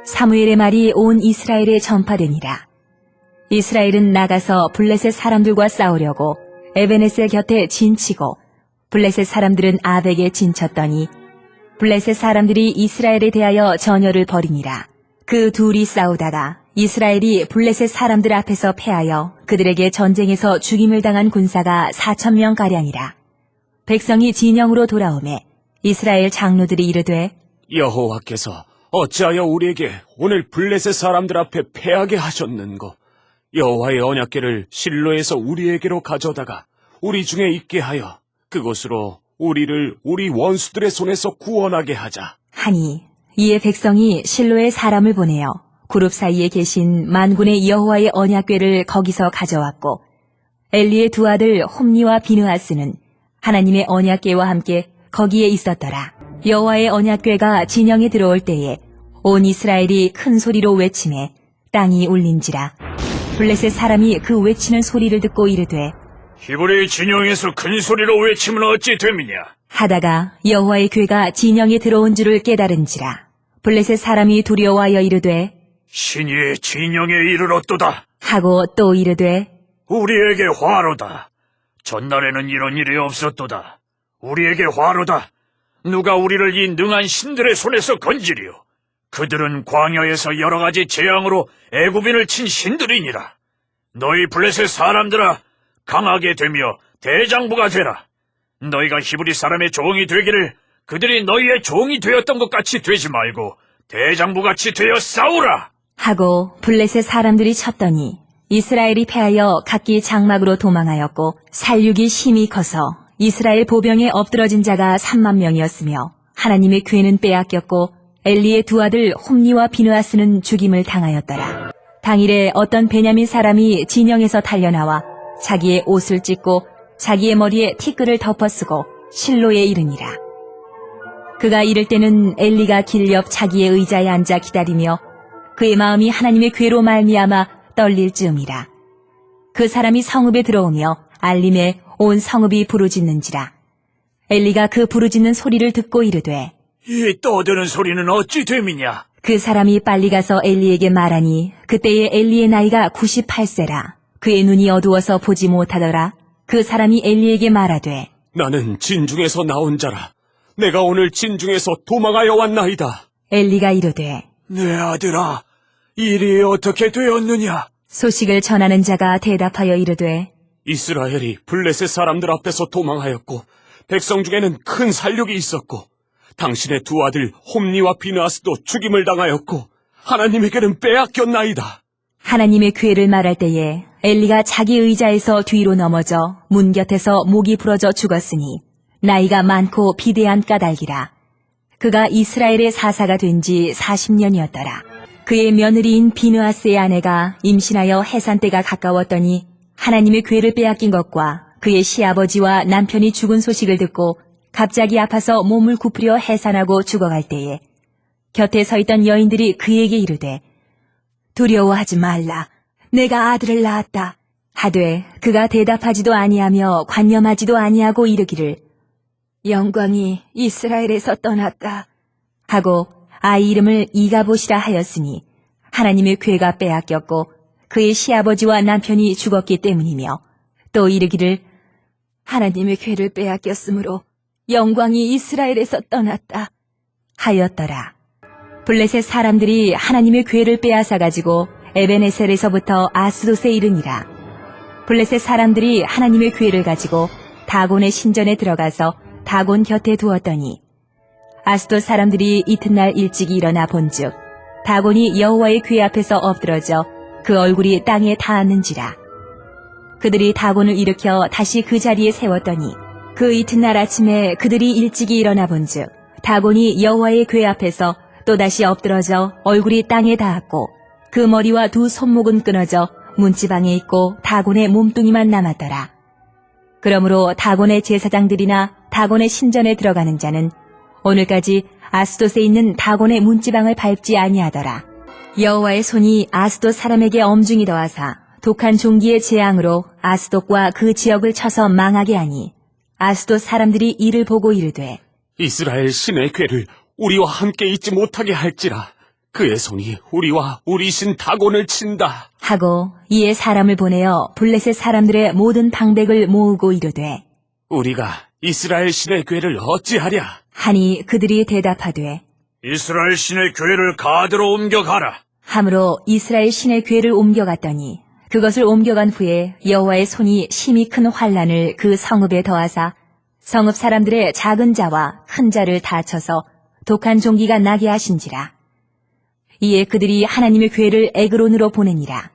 사무엘의 말이 온 이스라엘에 전파되니라. 이스라엘은 나가서 블레셋 사람들과 싸우려고 에베네셀 곁에 진치고 블레셋 사람들은 아벡에 진쳤더니 블레셋 사람들이 이스라엘에 대하여 전열을 벌이니라. 그 둘이 싸우다가 이스라엘이 블레셋 사람들 앞에서 패하여 그들에게 전쟁에서 죽임을 당한 군사가 4,000명가량이라. 백성이 진영으로 돌아오매 이스라엘 장로들이 이르되 여호와께서 어찌하여 우리에게 오늘 블레셋 사람들 앞에 패하게 하셨는고? 여호와의 언약궤를 실로에서 우리에게로 가져다가 우리 중에 있게 하여 그곳으로 우리를 우리 원수들의 손에서 구원하게 하자. 하니 이에 백성이 실로에 사람을 보내어 그룹 사이에 계신 만군의 여호와의 언약궤를 거기서 가져왔고 엘리의 두 아들 홈니와 비느하스는 하나님의 언약궤와 함께 거기에 있었더라. 여호와의 언약궤가 진영에 들어올 때에 온 이스라엘이 큰 소리로 외치매 땅이 울린지라. 블레셋 사람이 그 외치는 소리를 듣고 이르되 히브리 진영에서 큰 소리로 외치면 어찌 됨이냐? 하다가 여호와의 궤가 진영에 들어온 줄을 깨달은지라. 블레셋 사람이 두려워하여 이르되 신이 진영에 이르렀도다. 하고 또 이르되 우리에게 화로다. 전날에는 이런 일이 없었도다. 우리에게 화로다. 누가 우리를 이 능한 신들의 손에서 건지리요? 그들은 광야에서 여러 가지 재앙으로 애굽인을 친 신들이니라. 너희 블레셋 사람들아, 강하게 되며 대장부가 되라. 너희가 히브리 사람의 종이 되기를 그들이 너희의 종이 되었던 것 같이 되지 말고 대장부같이 되어 싸우라. 하고 블레셋 사람들이 쳤더니 이스라엘이 패하여 각기 장막으로 도망하였고 살육이 심히 커서 이스라엘 보병에 엎드러진 자가 3만 명이었으며 하나님의 궤는 빼앗겼고 엘리의 두 아들 홈니와 비느하스는 죽임을 당하였더라. 당일에 어떤 베냐민 사람이 진영에서 달려나와 자기의 옷을 찢고 자기의 머리에 티끌을 덮어쓰고 실로에 이르니라. 그가 이를 때는 엘리가 길 옆 자기의 의자에 앉아 기다리며 그의 마음이 하나님의 궤로 말미암아 떨릴 즈음이라. 그 사람이 성읍에 들어오며 알림에 온 성읍이 부르짖는지라. 엘리가 그 부르짖는 소리를 듣고 이르되 이 떠드는 소리는 어찌 됨이냐? 그 사람이 빨리 가서 엘리에게 말하니 그때의 엘리의 나이가 98세라. 그의 눈이 어두워서 보지 못하더라. 그 사람이 엘리에게 말하되 나는 진중에서 나온 자라. 내가 오늘 진중에서 도망하여 왔나이다. 엘리가 이르되 내 아들아, 일이 어떻게 되었느냐? 소식을 전하는 자가 대답하여 이르되 이스라엘이 블레셋 사람들 앞에서 도망하였고 백성 중에는 큰 살육이 있었고 당신의 두 아들 홈니와 비느하스도 죽임을 당하였고 하나님에게는 빼앗겼나이다. 하나님의 궤를 말할 때에 엘리가 자기 의자에서 뒤로 넘어져 문 곁에서 목이 부러져 죽었으니 나이가 많고 비대한 까닭이라. 그가 이스라엘의 사사가 된 지 40년이었더라. 그의 며느리인 비느하스의 아내가 임신하여 해산 때가 가까웠더니 하나님의 궤를 빼앗긴 것과 그의 시아버지와 남편이 죽은 소식을 듣고 갑자기 아파서 몸을 굽으려 해산하고 죽어갈 때에 곁에 서 있던 여인들이 그에게 이르되 두려워하지 말라. 내가 아들을 낳았다. 하되 그가 대답하지도 아니하며 관념하지도 아니하고 이르기를 영광이 이스라엘에서 떠났다. 하고 아이 이름을 이가봇이라 하였으니 하나님의 궤가 빼앗겼고 그의 시아버지와 남편이 죽었기 때문이며 또 이르기를 하나님의 궤를 빼앗겼으므로 영광이 이스라엘에서 떠났다 하였더라. 블레셋 사람들이 하나님의 궤를 빼앗아 가지고 에베네셀에서부터 아스돗에 이르니라. 블레셋 사람들이 하나님의 궤를 가지고 다곤의 신전에 들어가서 다곤 곁에 두었더니 아스돗 사람들이 이튿날 일찍 일어나 본즉 다곤이 여호와의 궤 앞에서 엎드러져 그 얼굴이 땅에 닿았는지라. 그들이 다곤을 일으켜 다시 그 자리에 세웠더니 그 이튿날 아침에 그들이 일찍이 일어나 본즉 다곤이 여호와의 궤 앞에서 또다시 엎드러져 얼굴이 땅에 닿았고 그 머리와 두 손목은 끊어져 문지방에 있고 다곤의 몸뚱이만 남았더라. 그러므로 다곤의 제사장들이나 다곤의 신전에 들어가는 자는 오늘까지 아스돗에 있는 다곤의 문지방을 밟지 아니하더라. 여호와의 손이 아스돗 사람에게 엄중히 더하사 독한 종기의 재앙으로 아스돗과 그 지역을 쳐서 망하게 하니 아스돗 사람들이 이를 보고 이르되 이스라엘 신의 궤를 우리와 함께 있지 못하게 할지라. 그의 손이 우리와 우리 신 다곤을 친다. 하고 이에 사람을 보내어 블레셋 사람들의 모든 방백을 모으고 이르되 우리가 이스라엘 신의 궤를 어찌하랴? 하니 그들이 대답하되 이스라엘 신의 교회를 가드로 옮겨가라. 함으로 이스라엘 신의 궤를 옮겨갔더니 그것을 옮겨간 후에 여호와의 손이 심히 큰 환란을 그 성읍에 더하사 성읍 사람들의 작은 자와 큰 자를 다쳐서 독한 종기가 나게 하신지라. 이에 그들이 하나님의 궤를 에그론으로 보내니라.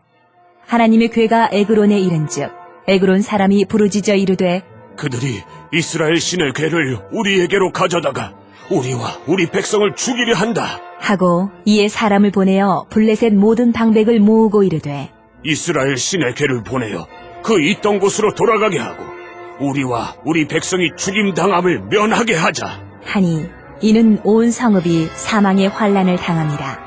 하나님의 궤가 에그론에 이른즉 에그론 사람이 부르짖어 이르되 그들이 이스라엘 신의 궤를 우리에게로 가져다가 우리와 우리 백성을 죽이려 한다. 하고 이에 사람을 보내어 블레셋 모든 방백을 모으고 이르되 이스라엘 신의 궤를 보내어 그 있던 곳으로 돌아가게 하고 우리와 우리 백성이 죽임당함을 면하게 하자. 하니 이는 온 성읍이 사망의 환란을 당함이라.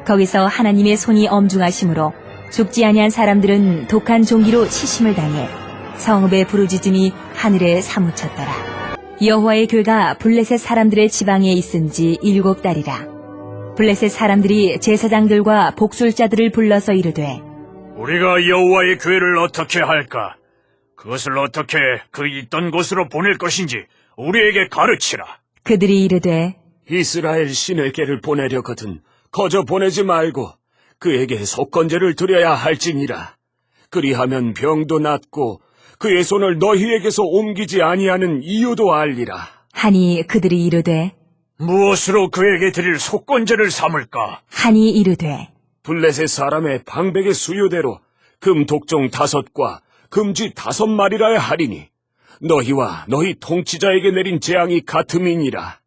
거기서 하나님의 손이 엄중하심으로 죽지 아니한 사람들은 독한 종기로 치심을 당해 성읍의 부르짖음이 하늘에 사무쳤더라. 여호와의 궤가 블레셋 사람들의 지방에 있은지 7달이라. 블레셋 사람들이 제사장들과 복술자들을 불러서 이르되 우리가 여호와의 교회를 어떻게 할까? 그것을 어떻게 그 있던 곳으로 보낼 것인지 우리에게 가르치라. 그들이 이르되 이스라엘 신의 궤를 보내려거든 거저 보내지 말고 그에게 속건제를 드려야 할지니라. 그리하면 병도 낫고 그의 손을 너희에게서 옮기지 아니하는 이유도 알리라. 하니 그들이 이르되 무엇으로 그에게 드릴 속건제를 삼을까? 하니 이르되 블레셋 사람의 방백의 수요대로 금 독종 5과 금쥐 5마리라야 하리니 너희와 너희 통치자에게 내린 재앙이 같음이니라.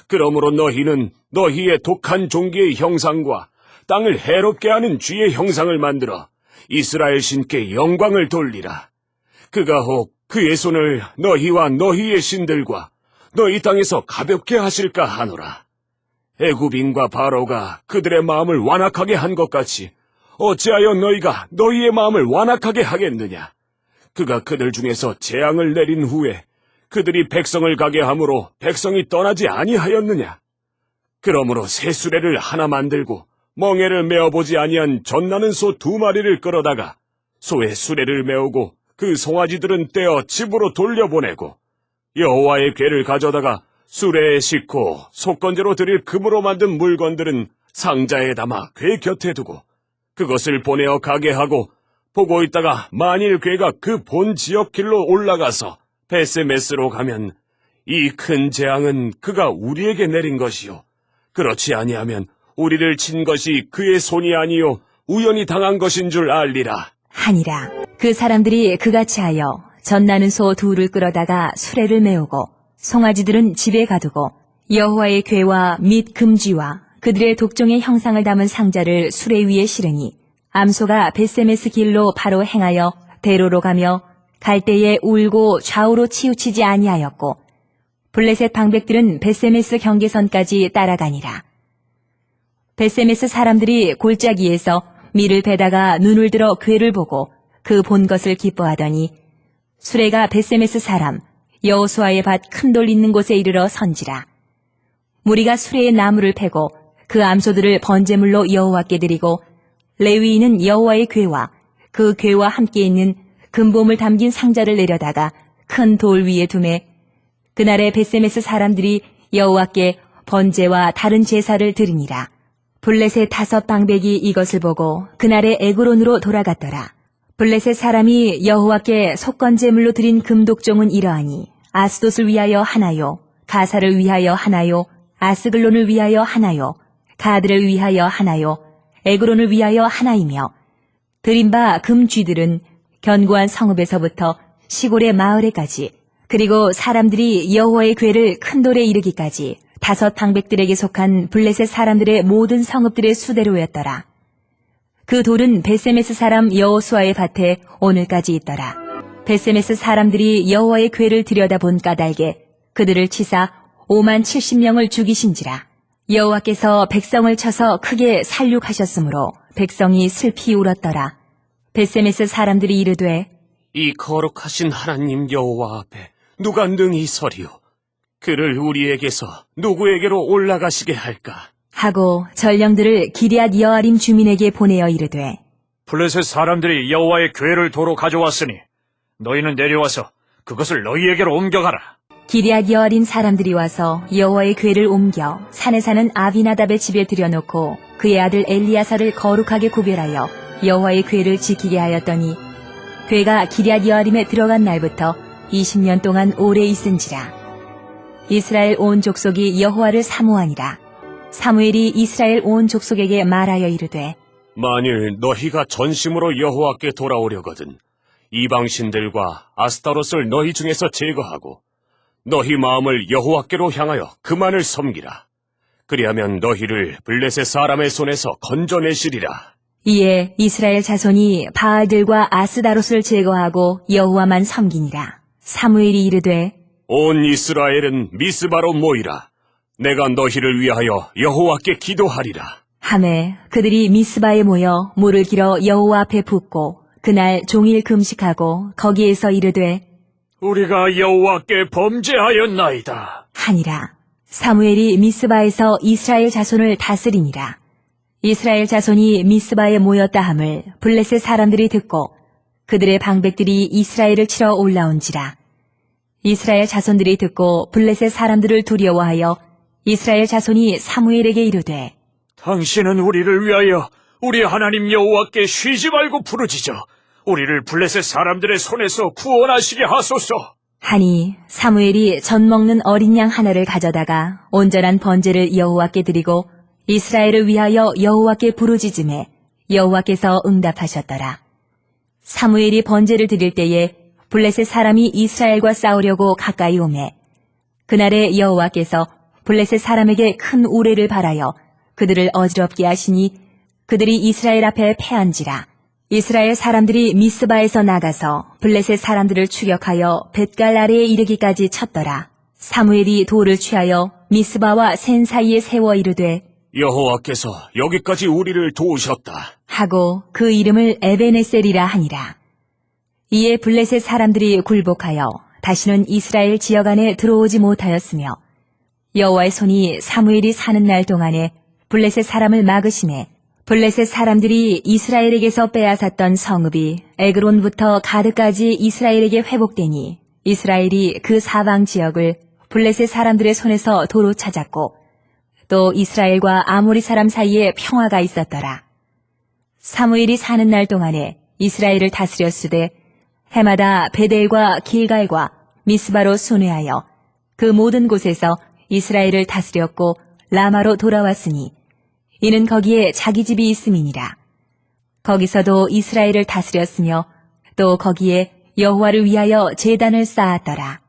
그러므로 너희는 너희의 독한 종기의 형상과 땅을 해롭게 하는 쥐의 형상을 만들어 이스라엘 신께 영광을 돌리라. 그가 혹 그의 손을 너희와 너희의 신들과 너희 땅에서 가볍게 하실까 하노라. 애굽인과 바로가 그들의 마음을 완악하게 한 것 같이 어찌하여 너희가 너희의 마음을 완악하게 하겠느냐. 그가 그들 중에서 재앙을 내린 후에 그들이 백성을 가게 함으로 백성이 떠나지 아니하였느냐. 그러므로 새 수레를 하나 만들고 멍에를 메어보지 아니한 젖나는 소 2마리를 끌어다가 소의 수레를 메우고 그 송아지들은 떼어 집으로 돌려보내고 여호와의 궤를 가져다가 수레에 싣고 속건제로 드릴 금으로 만든 물건들은 상자에 담아 궤 곁에 두고 그것을 보내어 가게 하고 보고 있다가 만일 궤가 그 본 지역 길로 올라가서 베세메스로 가면 이 큰 재앙은 그가 우리에게 내린 것이요 그렇지 아니하면 우리를 친 것이 그의 손이 아니요 우연히 당한 것인 줄 알리라. 하니라. 그 사람들이 그같이 하여 젖나는 소 2를 끌어다가 수레를 메우고 송아지들은 집에 가두고 여호와의 궤와 및 금쥐와 그들의 독종의 형상을 담은 상자를 수레 위에 실으니 암소가 베세메스 길로 바로 행하여 대로로 가며 갈 때에 울고 좌우로 치우치지 아니하였고 블레셋 방백들은 베세메스 경계선까지 따라가니라. 베세메스 사람들이 골짜기에서 밀을 베다가 눈을 들어 궤를 보고 그 본 것을 기뻐하더니 수레가 베세메스 사람 여호수아의 밭 큰 돌 있는 곳에 이르러 선지라. 무리가 수레의 나무를 패고 그 암소들을 번제물로 여호와께 드리고 레위인은 여호와의 궤와 그 궤와 함께 있는 금봄을 담긴 상자를 내려다가 큰 돌 위에 두매 그날에 베세메스 사람들이 여호와께 번제와 다른 제사를 드리니라. 블레셋 5 방백이 이것을 보고 그날에 에그론으로 돌아갔더라. 블레셋 사람이 여호와께 속건제물로 드린 금독종은 이러하니 아스돗을 위하여 하나요, 가사를 위하여 하나요, 아스글론을 위하여 하나요, 가드를 위하여 하나요, 에그론을 위하여 하나이며 드린 바 금쥐들은 견고한 성읍에서부터 시골의 마을에까지 그리고 사람들이 여호와의 궤를 큰 돌에 이르기까지 5 방백들에게 속한 블레셋 사람들의 모든 성읍들의 수대로였더라. 그 돌은 베세메스 사람 여호수아의 밭에 오늘까지 있더라. 베세메스 사람들이 여호와의 궤를 들여다본 까닭에 그들을 치사 50,070명을 죽이신지라. 여호와께서 백성을 쳐서 크게 살육하셨으므로 백성이 슬피 울었더라. 베세메스 사람들이 이르되 이 거룩하신 하나님 여호와 앞에 누가 능히 서리요? 그를 우리에게서 누구에게로 올라가시게 할까? 하고 전령들을 기럇 여아림 주민에게 보내어 이르되 블레셋 사람들이 여호와의 궤를 도로 가져왔으니 너희는 내려와서 그것을 너희에게로 옮겨가라. 기럇 여아림 사람들이 와서 여호와의 궤를 옮겨 산에 사는 아비나답의 집에 들여놓고 그의 아들 엘리야사를 거룩하게 구별하여 여호와의 궤를 지키게 하였더니 궤가 기럇 여아림에 들어간 날부터 20년 동안 오래 있은지라. 이스라엘 온 족속이 여호와를 사모하니라. 사무엘이 이스라엘 온 족속에게 말하여 이르되 만일 너희가 전심으로 여호와께 돌아오려거든 이방신들과 아스타롯을 너희 중에서 제거하고 너희 마음을 여호와께로 향하여 그만을 섬기라. 그리하면 너희를 블레셋 사람의 손에서 건져내시리라. 이에 이스라엘 자손이 바알들과 아스다롯을 제거하고 여호와만 섬기니라. 사무엘이 이르되 온 이스라엘은 미스바로 모이라. 내가 너희를 위하여 여호와께 기도하리라. 하매 그들이 미스바에 모여 물을 길어 여호와 앞에 붓고 그날 종일 금식하고 거기에서 이르되 우리가 여호와께 범죄하였나이다. 하니라. 사무엘이 미스바에서 이스라엘 자손을 다스리니라. 이스라엘 자손이 미스바에 모였다 함을 블레셋 사람들이 듣고 그들의 방백들이 이스라엘을 치러 올라온지라. 이스라엘 자손들이 듣고 블레셋 사람들을 두려워하여 이스라엘 자손이 사무엘에게 이르되 당신은 우리를 위하여 우리 하나님 여호와께 쉬지 말고 부르짖어 우리를 블레셋 사람들의 손에서 구원하시게 하소서. 하니 사무엘이 젖 먹는 어린 양 하나를 가져다가 온전한 번제를 여호와께 드리고 이스라엘을 위하여 여호와께 부르짖음에 여호와께서 응답하셨더라. 사무엘이 번제를 드릴 때에 블레셋 사람이 이스라엘과 싸우려고 가까이 오매 그날에 여호와께서 블레셋 사람에게 큰 우레를 발하여 그들을 어지럽게 하시니 그들이 이스라엘 앞에 패한지라. 이스라엘 사람들이 미스바에서 나가서 블레셋 사람들을 추격하여 벳갈 아래에 이르기까지 쳤더라. 사무엘이 돌을 취하여 미스바와 센 사이에 세워 이르되 여호와께서 여기까지 우리를 도우셨다. 하고 그 이름을 에베네셀이라 하니라. 이에 블레셋 사람들이 굴복하여 다시는 이스라엘 지역 안에 들어오지 못하였으며 여호와의 손이 사무엘이 사는 날 동안에 블레셋 사람을 막으심에 블레셋 사람들이 이스라엘에게서 빼앗았던 성읍이 에그론부터 가드까지 이스라엘에게 회복되니 이스라엘이 그 사방 지역을 블레셋 사람들의 손에서 도로 찾았고 또 이스라엘과 아모리 사람 사이에 평화가 있었더라. 사무엘이 사는 날 동안에 이스라엘을 다스렸으되 해마다 베델과 길갈과 미스바로 순회하여 그 모든 곳에서 이스라엘을 다스렸고 라마로 돌아왔으니 이는 거기에 자기 집이 있음이니라. 거기서도 이스라엘을 다스렸으며 또 거기에 여호와를 위하여 제단을 쌓았더라.